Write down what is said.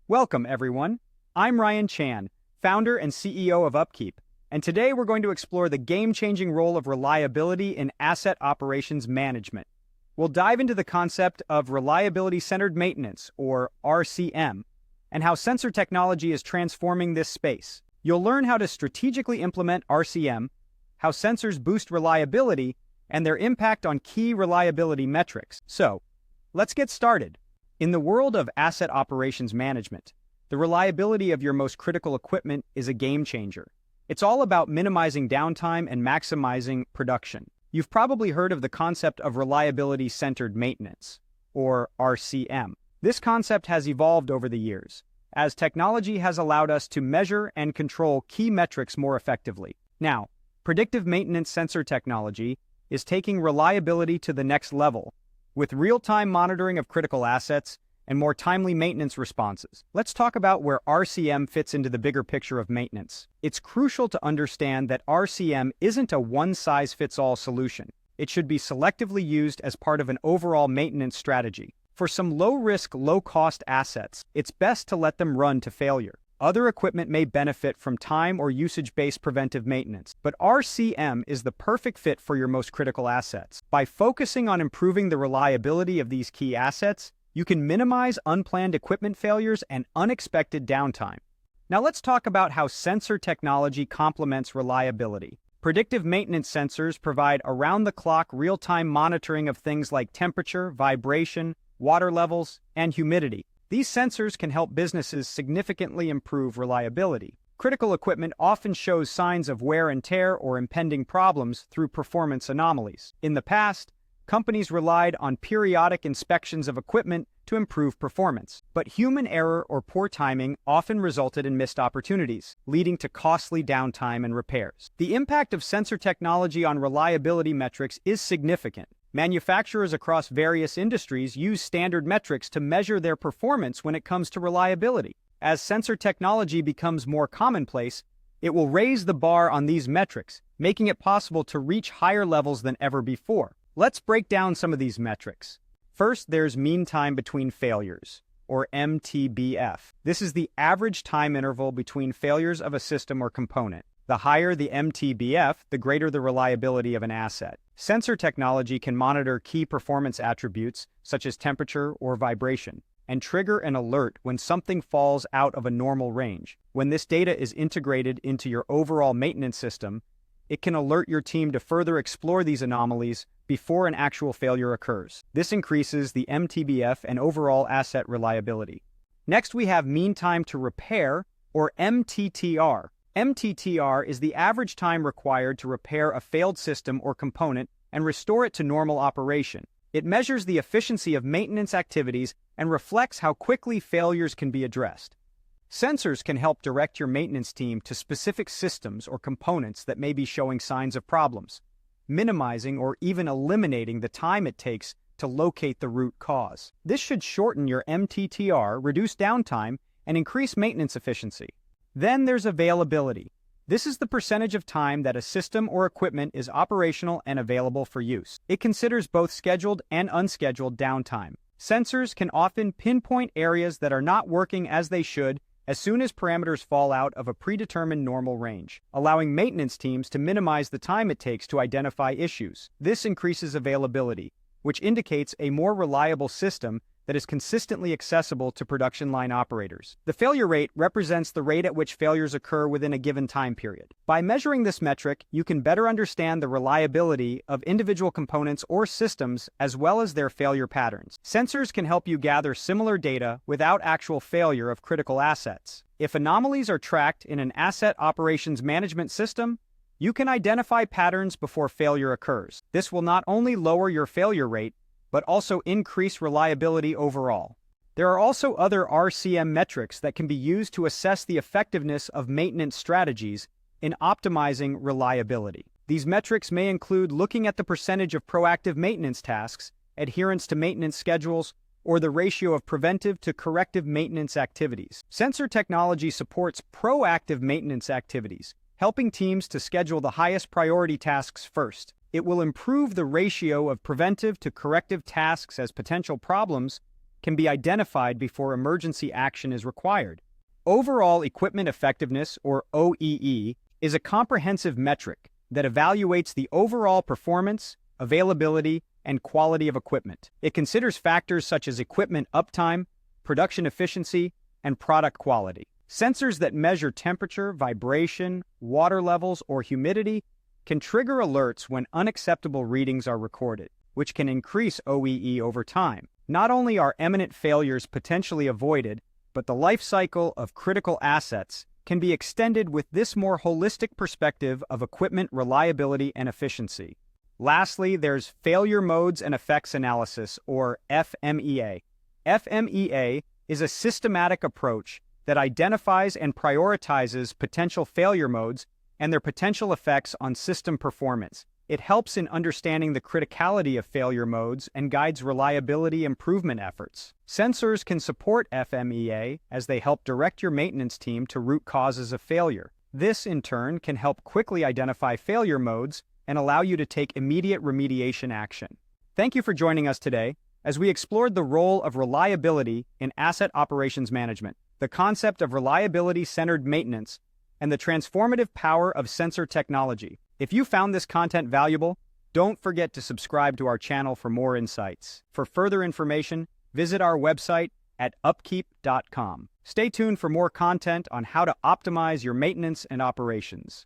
Welcome, everyone. I'm Ryan Chan, founder and CEO of UpKeep, and today we're going to explore the game-changing role of reliability in asset operations management. We'll dive into the concept of reliability-centered maintenance, or RCM, and how sensor technology is transforming this space. You'll learn how to strategically implement RCM, how sensors boost reliability, and their impact on key reliability metrics. So, let's get started. In the world of asset operations management, the reliability of your most critical equipment is a game changer. It's all about minimizing downtime and maximizing production. You've probably heard of the concept of reliability-centered maintenance, or RCM. This concept has evolved over the years, as technology has allowed us to measure and control key metrics more effectively. Now, predictive maintenance sensor technology is taking reliability to the next level, with real-time monitoring of critical assets and more timely maintenance responses. Let's talk about where RCM fits into the bigger picture of maintenance. It's crucial to understand that RCM isn't a one-size-fits-all solution. It should be selectively used as part of an overall maintenance strategy. For some low-risk, low-cost assets, it's best to let them run to failure. Other equipment may benefit from time or usage-based preventive maintenance, but RCM is the perfect fit for your most critical assets. By focusing on improving the reliability of these key assets, you can minimize unplanned equipment failures and unexpected downtime. Now let's talk about how sensor technology complements reliability. Predictive maintenance sensors provide around-the-clock real-time monitoring of things like temperature, vibration, water levels, and humidity. These sensors can help businesses significantly improve reliability. Critical equipment often shows signs of wear and tear or impending problems through performance anomalies. In the past, companies relied on periodic inspections of equipment to improve performance, but human error or poor timing often resulted in missed opportunities, leading to costly downtime and repairs. The impact of sensor technology on reliability metrics is significant. Manufacturers across various industries use standard metrics to measure their performance when it comes to reliability. As sensor technology becomes more commonplace, it will raise the bar on these metrics, making it possible to reach higher levels than ever before. Let's break down some of these metrics. First, there's mean time between failures, or MTBF. This is the average time interval between failures of a system or component. The higher the MTBF, the greater the reliability of an asset. Sensor technology can monitor key performance attributes, such as temperature or vibration, and trigger an alert when something falls out of a normal range. When this data is integrated into your overall maintenance system, it can alert your team to further explore these anomalies before an actual failure occurs. This increases the MTBF and overall asset reliability. Next, we have mean time to repair, or MTTR. MTTR is the average time required to repair a failed system or component and restore it to normal operation. It measures the efficiency of maintenance activities and reflects how quickly failures can be addressed. Sensors can help direct your maintenance team to specific systems or components that may be showing signs of problems, minimizing or even eliminating the time it takes to locate the root cause. This should shorten your MTTR, reduce downtime, and increase maintenance efficiency. Then there's availability. This is the percentage of time that a system or equipment is operational and available for use. It considers both scheduled and unscheduled downtime. Sensors can often pinpoint areas that are not working as they should as soon as parameters fall out of a predetermined normal range, allowing maintenance teams to minimize the time it takes to identify issues. This increases availability, which indicates a more reliable system that is consistently accessible to production line operators. The failure rate represents the rate at which failures occur within a given time period. By measuring this metric, you can better understand the reliability of individual components or systems as well as their failure patterns. Sensors can help you gather similar data without actual failure of critical assets. If anomalies are tracked in an asset operations management system, you can identify patterns before failure occurs. This will not only lower your failure rate, but also increase reliability overall. There are also other RCM metrics that can be used to assess the effectiveness of maintenance strategies in optimizing reliability. These metrics may include looking at the percentage of proactive maintenance tasks, adherence to maintenance schedules, or the ratio of preventive to corrective maintenance activities. Sensor technology supports proactive maintenance activities, helping teams to schedule the highest priority tasks first. It will improve the ratio of preventive to corrective tasks as potential problems can be identified before emergency action is required. Overall Equipment Effectiveness, or OEE, is a comprehensive metric that evaluates the overall performance, availability, and quality of equipment. It considers factors such as equipment uptime, production efficiency, and product quality. Sensors that measure temperature, vibration, water levels, or humidity can trigger alerts when unacceptable readings are recorded, which can increase OEE over time. Not only are imminent failures potentially avoided, but the life cycle of critical assets can be extended with this more holistic perspective of equipment reliability and efficiency. Lastly, there's Failure Modes and Effects Analysis, or FMEA. FMEA is a systematic approach that identifies and prioritizes potential failure modes and their potential effects on system performance. It helps in understanding the criticality of failure modes and guides reliability improvement efforts. Sensors can support FMEA as they help direct your maintenance team to root causes of failure. This, in turn, can help quickly identify failure modes and allow you to take immediate remediation action. Thank you for joining us today as we explored the role of reliability in asset operations management, the concept of reliability-centered maintenance, and the transformative power of sensor technology. If you found this content valuable, don't forget to subscribe to our channel for more insights. For further information, visit our website at upkeep.com. Stay tuned for more content on how to optimize your maintenance and operations.